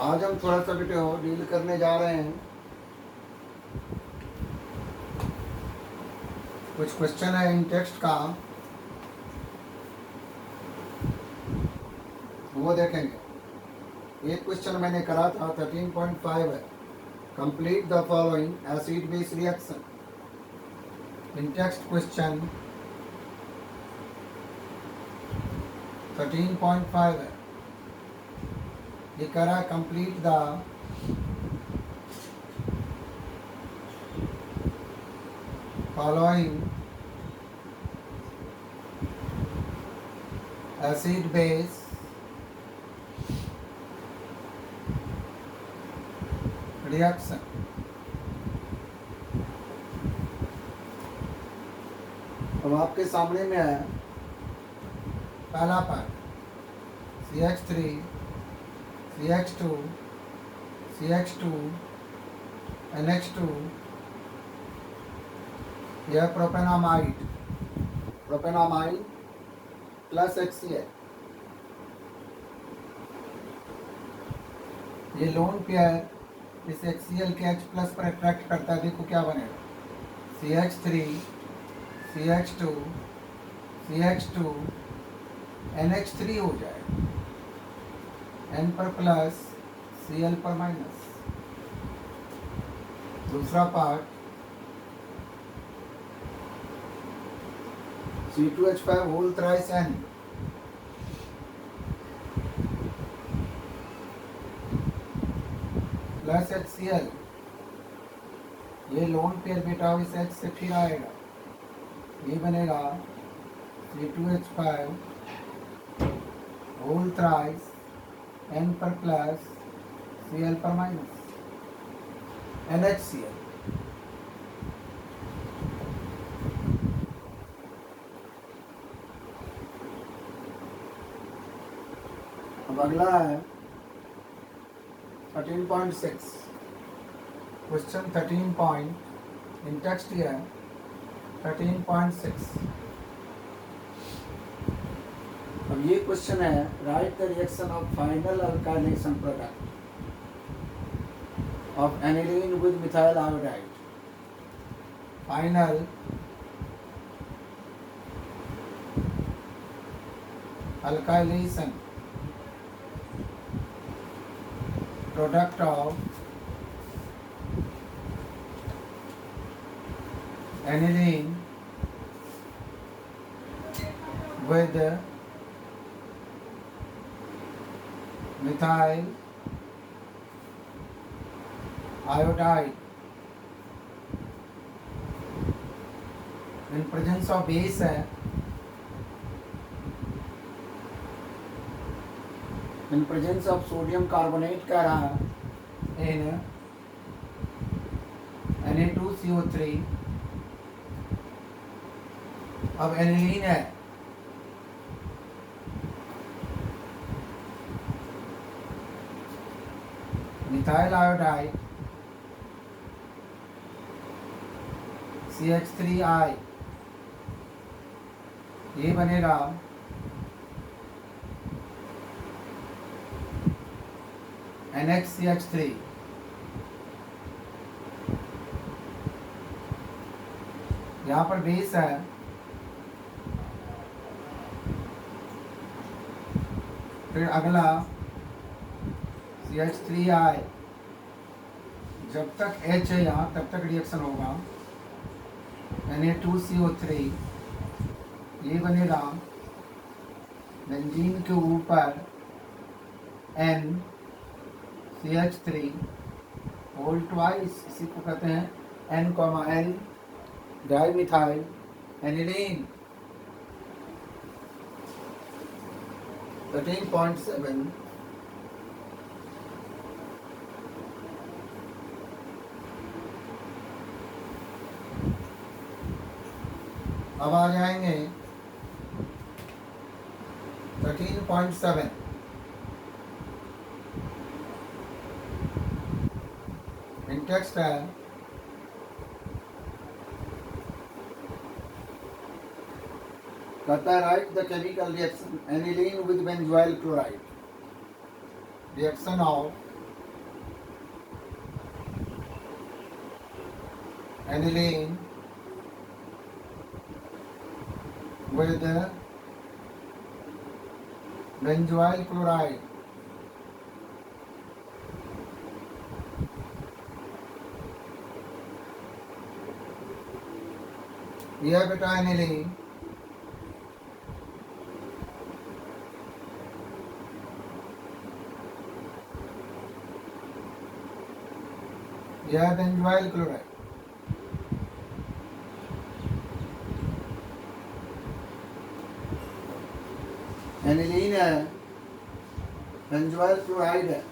आज हम थोड़ा सा बेटे हो डील करने जा रहे हैं कुछ क्वेश्चन है इन टेक्स्ट का, वो देखेंगे। एक क्वेश्चन मैंने करा था 13.5 है, complete the following acid base reaction. In text question 13.5 है, ये करा complete the following acid base reaction। अब आपके सामने में है पहला part CH3 CH2 CH2 NH2, यह प्रोपेनामाइड प्लस HCl। ये लोन पेयर इस HCl के H प्लस पर अट्रैक्ट करता है। देखो क्या बनेगा, CH3 CH2 CH2 NH3 हो जाएगा, N पर प्लस Cl पर माइनस। दूसरा part C2H5 whole thrice N plus HCl। ये लोन पेयर बेटा इस H से फिर आएगा, ये बनेगा C2H5 होल थ्राइस N पर प्लस Cl पर माइनस NHCl। अब अगला है 13.6 क्वेश्चन 13 पॉइंट इन टेक्स्ट है 13.6। अब ये क्वेश्चन है, right the reaction of final alkylation product of aniline with methyl iodide. Final alkylation product of aniline with methyl iodide in presence of base है, in presence of sodium carbonate कह रहा है in Na2CO3। अब aniline है, methyl iodide CH3I, ये बनेगा NHCH3। यहाँ पर बेस है, फिर अगला CH3I, जब तक H है यहाँ तब तक रिएक्शन होगा Na2CO3, ये बनेगा बेंजीन के ऊपर N CH3 होल ट्वाइस, इसी को कहते हैं N, डाइमिथाइल एनिलीन। 13.7 अब आ जाएंगे 13.7 इन टेक्स्ट है, कहता है right the chemical reaction aniline with benzoyl chloride, reaction of aniline with benzoyl chloride. यह बेटा एनिलीन यह बेंजोइल क्लोराइड। एनिलीन है, बेंजोइल क्लोराइड है।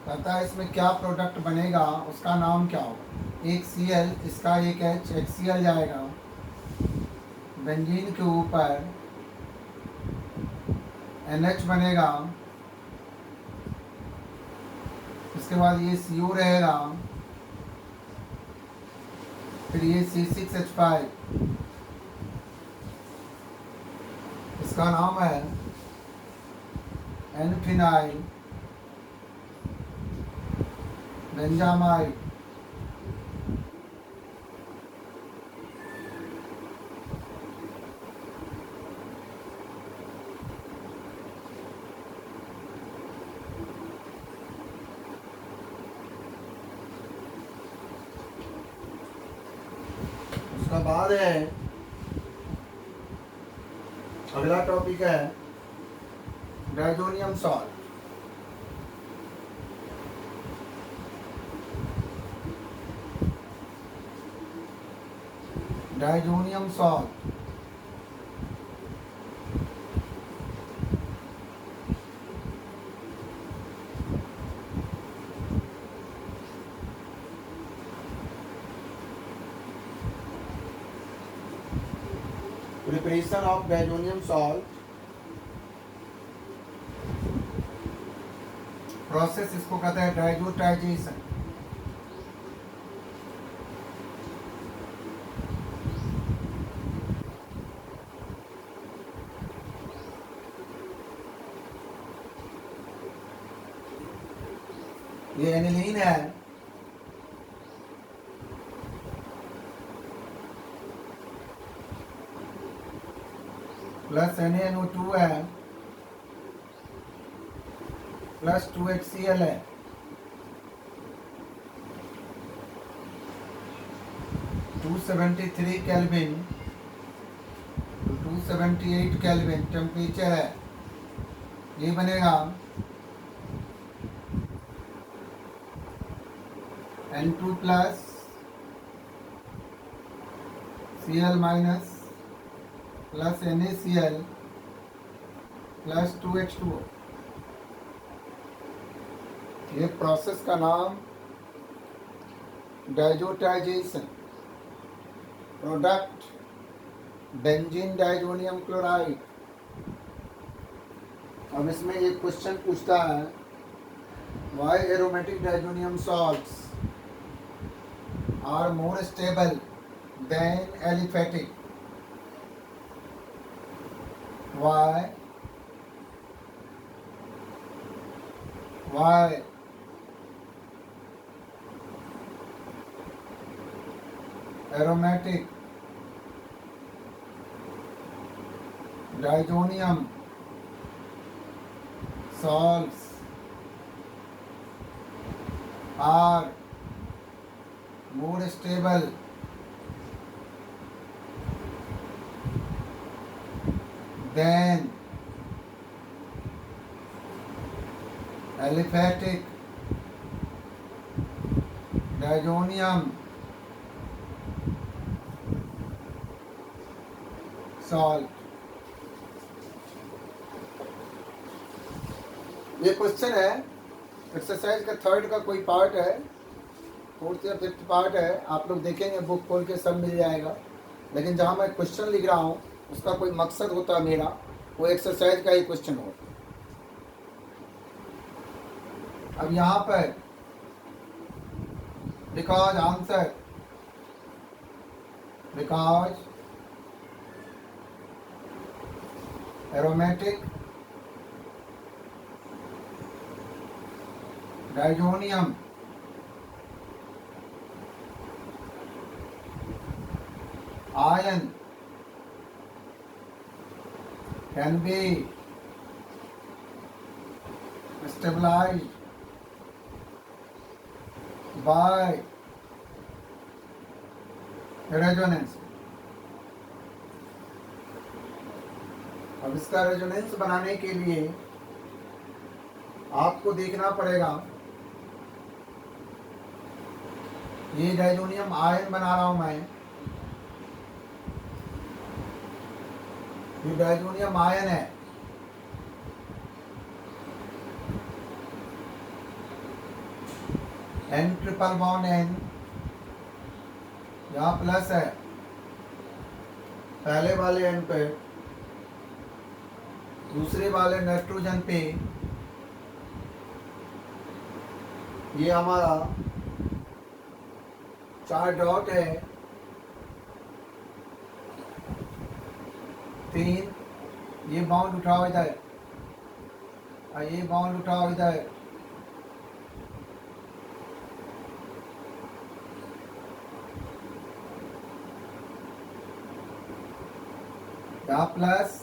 कहता है इसमें क्या प्रोडक्ट बनेगा, उसका नाम क्या होगा। एक Cl, इसका एक H, HCl जाएगा बेंजीन के ऊपर, NH बनेगा, इसके बाद ये CO रहेगा, फिर ये C6H5, इसका नाम है एनफिनाइल बेंजामाइड। उसका बाद है, अगला टॉपिक है diazonium salt. Diazonium salt preparation of diazonium salt, process इसको कहता है डायजोटाइजेशन। ये एनिलीन है, प्लस NaNO2 है, प्लस 2HCl है, two 273 kelvin two 278 kelvin temperature है। ये बनेगा N2 plus Cl minus plus NaCl plus 2H2O। ये प्रोसेस का नाम diazotization. Product benzene diazonium chloride. अब इसमें एक क्वेश्चन पूछता है, why aromatic diazonium salts are more stable than aliphatic. Why aromatic diazonium salts are more stable than aliphatic diazonium salt। ये question है, एक्सरसाइज का थर्ड का कोई पार्ट है, फोर्थ या फिफ्थ पार्ट है। आप लोग देखेंगे बुक खोल के सब मिल जाएगा, लेकिन जहाँ मैं क्वेश्चन लिख रहा हूँ उसका कोई मकसद होता है मेरा, वो एक्सरसाइज का ही क्वेश्चन होता। अब यहाँ पर because answer, because aromatic diazonium ion can be stabilized by resonance. अब इसका रेजोनेंस बनाने के लिए आपको देखना पड़ेगा, ये डायजोनियम आयन बना रहा हूं मैं, ये डायजोनियम आयन है, N ट्रिपल बॉन्ड N, यहाँ प्लस है पहले वाले N पे, दूसरे वाले नाइट्रोजन पे ये हमारा 4 डॉट है, 3, ये बाउंड उठाओ इधर, और ये बाउंड उठाओ इधर, यहाँ plus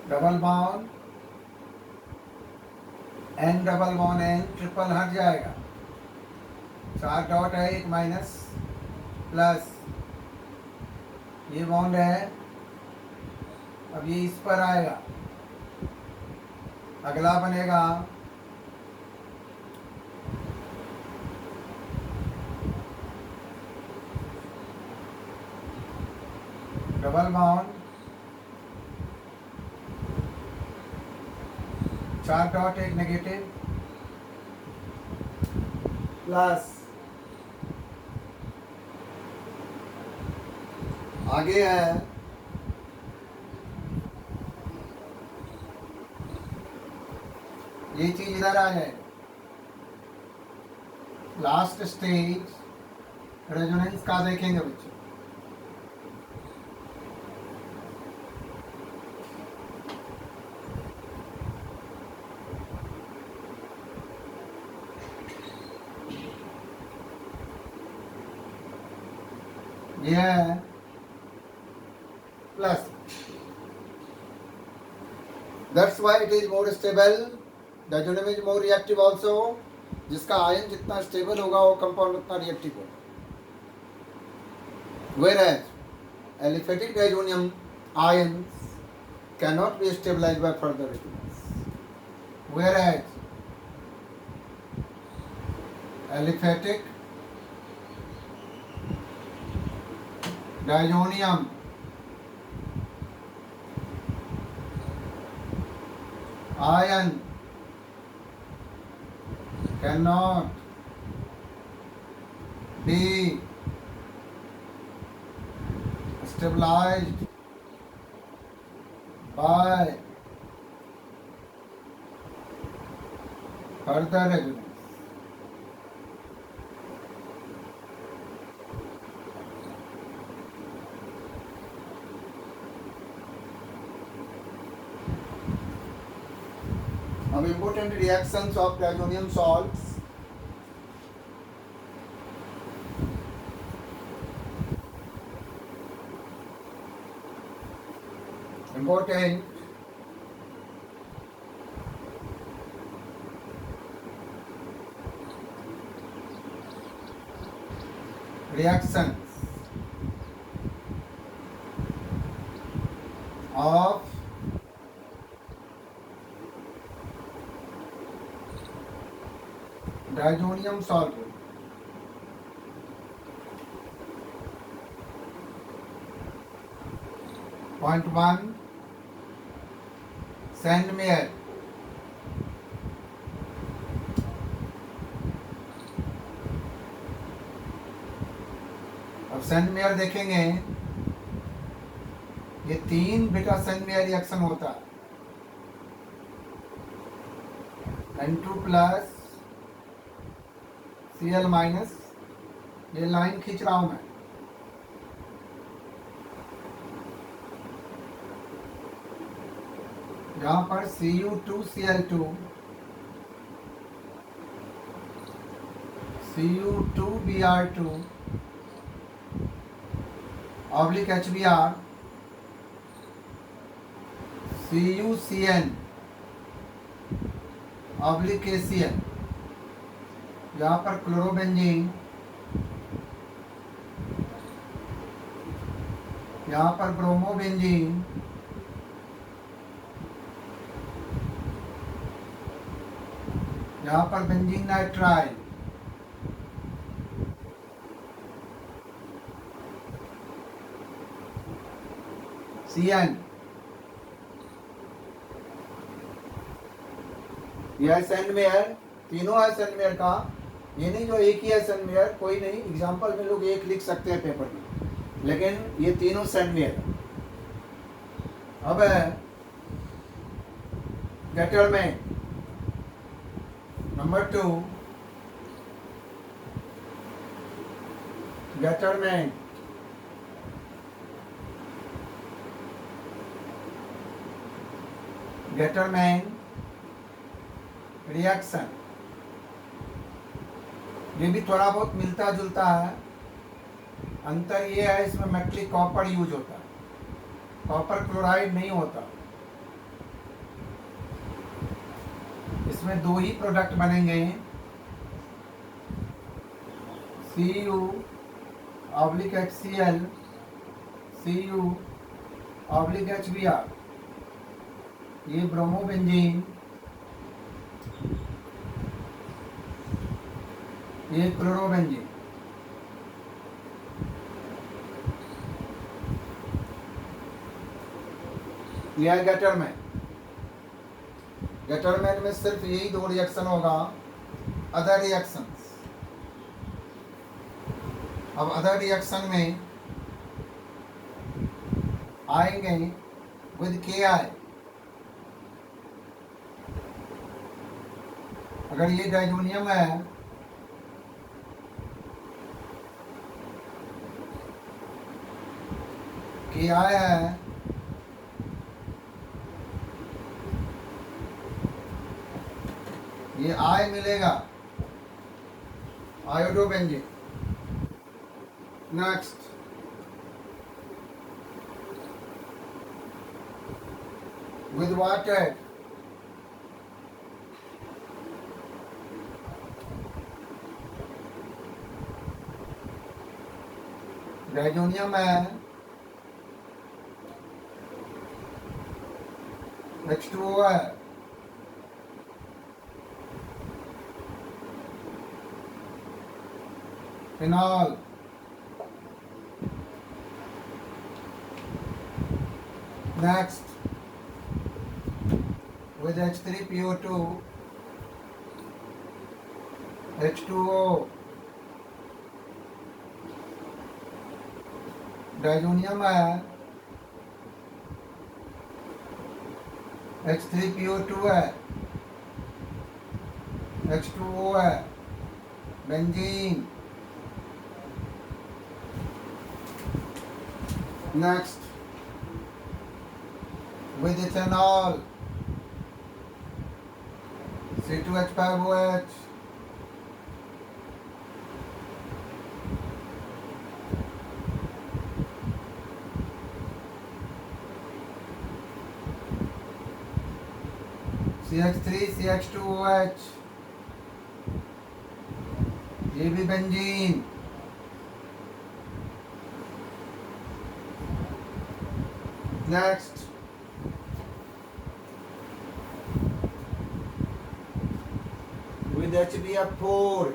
double bond N double bond N triple हट जाएगा, 4 डॉट है, 1 माइनस प्लस, ये बॉन्ड है, अब ये इस पर आएगा, अगला बनेगा double bond, 4 dot 1 negative plus, आगे है ये चीज इधर आ जाए, लास्ट स्टेज रेजोनेंस का देखेंगे बच्चों। ये है plus, that's why it is more stable, diazonium is more reactive also, जिसका आयन जितना स्टेबल होगा वो कंपाउंड उतना रिएक्टिव होगा, whereas aliphatic diazonium ions cannot be stabilized by further resonance, whereas aliphatic diazonium ion cannot be stabilized by further resonance. Now important reactions of diazonium salts. Important reactions of diazonium salt. Point 1 Sandmeyer, अब Sandmeyer देखेंगे, ये 3 beta Sandmeyer reaction होता है, N2 plus Cl minus, ये line खींच रहा हूं मैं, यहाँ पर Cu2Cl2, Cu2Br2, oblique HBr, CuCN oblique KCl, यहाँ पर क्लोरोबेंजीन, यहाँ पर ब्रोमोबेंजीन, यहाँ पर बेंजीन नाइट्राइल, CN, यह सेंडमेयर, तीनों है सेंडमेयर का, ये नहीं जो एक ही है सेंडमेयर, कोई नहीं, एग्जाम्पल में लोग एक लिख सकते हैं पेपर में, लेकिन ये तीनों सेंडमेयर। अब गेटर में नंबर 2, गेटर में रिएक्शन, ये भी थोड़ा बहुत मिलता जुलता है। अंतर ये है इसमें मेटलिक कॉपर यूज होता है, कॉपर क्लोराइड नहीं होता। इसमें दो ही प्रोडक्ट बनेंगे, Cu oblique HCl, Cu oblique HBr, ये ब्रोमोबेंजीन, ये क्लोरोबेंजीन। यह गेटरमैन, गेटरमैन में सिर्फ यही दो रिएक्शन होगा, अदर रिएक्शंस। अब अदर रिएक्शन में आएंगे विद Ki। अगर ये डाइजोनियम है, Ki है, ये I मिलेगा, iodobenzene. Next, with water, diazonium है, H2O है, phenol, next with H3PO2, H2O, diazonium है, H3PO2 है, H2O है, benzene. Next with ethanol, C2H5OH, CH3CH2OH, ये भी बेंजीन। नेक्स्ट with HBr4,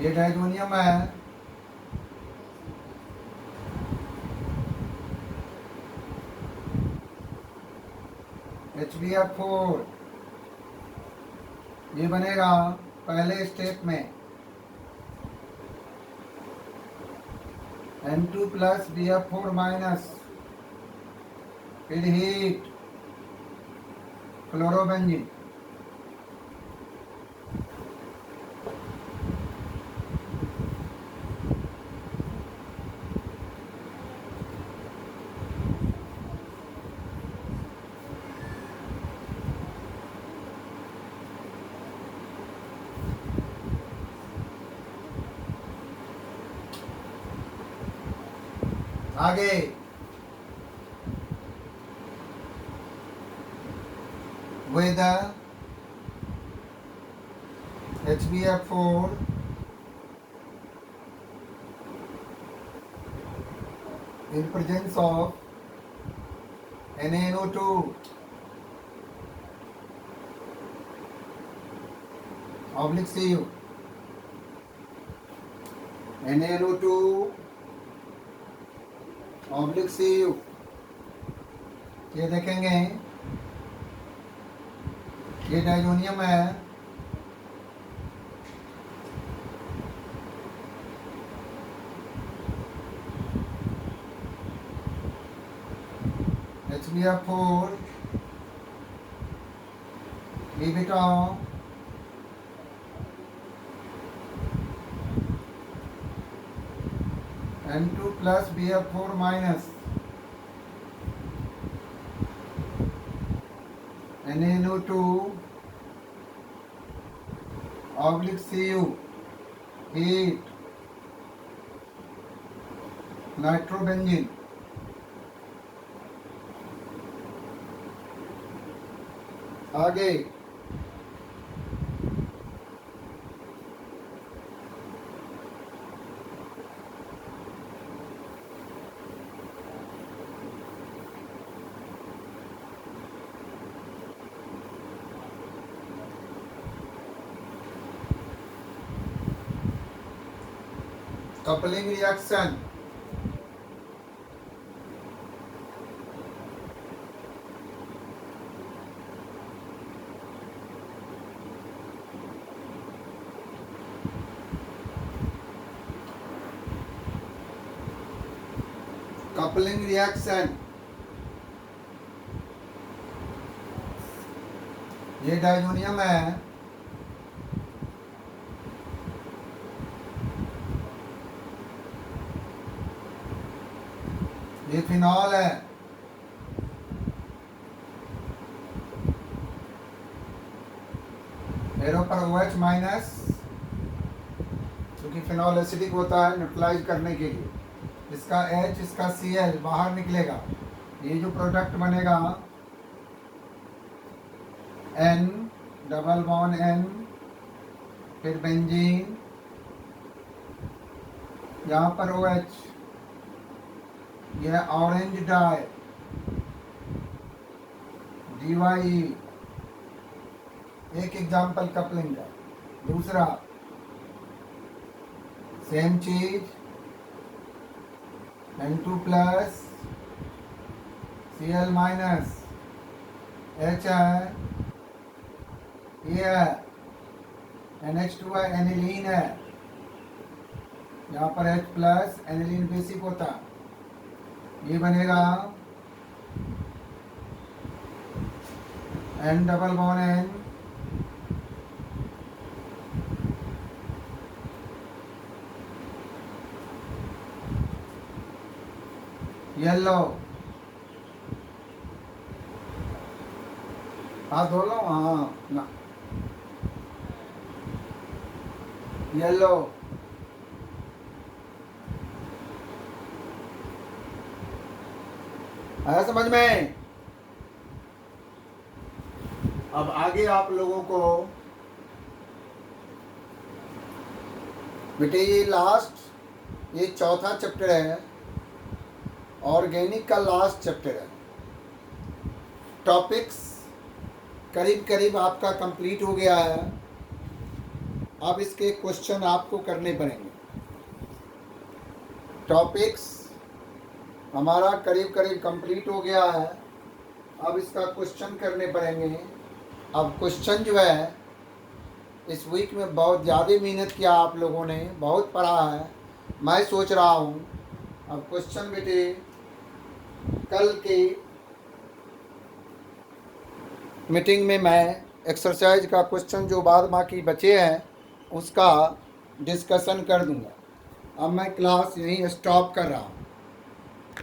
ये डाइजोनियम है, HBr4, ये बनेगा पहले स्टेप में N2 प्लस Br4 माइनस, फिर हीट, क्लोरोबेंजीन। आगे with HbF4 in presence of NaNO2 oblique Cu. NaNO2 oblique Cu, ये देखेंगे ये डायजोनियम है, HbF4 leave it on, N2 plus BF4 minus NaNO2 oblique Cu, heat, nitrobenzene. आगे coupling reaction, coupling reaction, ये diazonium है, ये phenol है, arrow पर OH माइनस, क्योंकि फिनॉल एसिडिक होता है न्यूट्रलाइज करने के लिए, इसका H इसका Cl बाहर निकलेगा, ये जो प्रोडक्ट बनेगा N डबल बॉन्ड N, फिर बेंजीन, यहाँ पर OH, यह ऑरेंज डाई DYE, एक एग्जाम्पल कपलिंग का। दूसरा सेम चीज N2 plus Cl minus H है, ये है NH2 है, एनिलीन है, यहाँ पर H प्लस एनिलीन बेसिक होता है, ये बनेगा N double bond N, yellow, हाथ धो लो, हाँ ना, येलो, आया समझ में? अब आगे आप लोगों को बेटे ये लास्ट, ये चौथा चैप्टर है, ऑर्गेनिक का लास्ट चैप्टर है। टॉपिक्स करीब करीब आपका कंप्लीट हो गया है, अब इसके क्वेश्चन आपको करने पड़ेंगे। टॉपिक्स हमारा करीब करीब कंप्लीट हो गया है, अब इसका क्वेश्चन करने पड़ेंगे। अब क्वेश्चन जो है इस वीक में बहुत ज़्यादा मेहनत किया आप लोगों ने, बहुत पढ़ा है, मैं सोच रहा हूँ अब क्वेश्चन बेटे कल के मीटिंग में मैं एक्सरसाइज का क्वेश्चन जो बाद बाकी बचे हैं उसका डिस्कशन कर दूंगा। अब मैं क्लास यहीं स्टॉप कर रहा हूँ।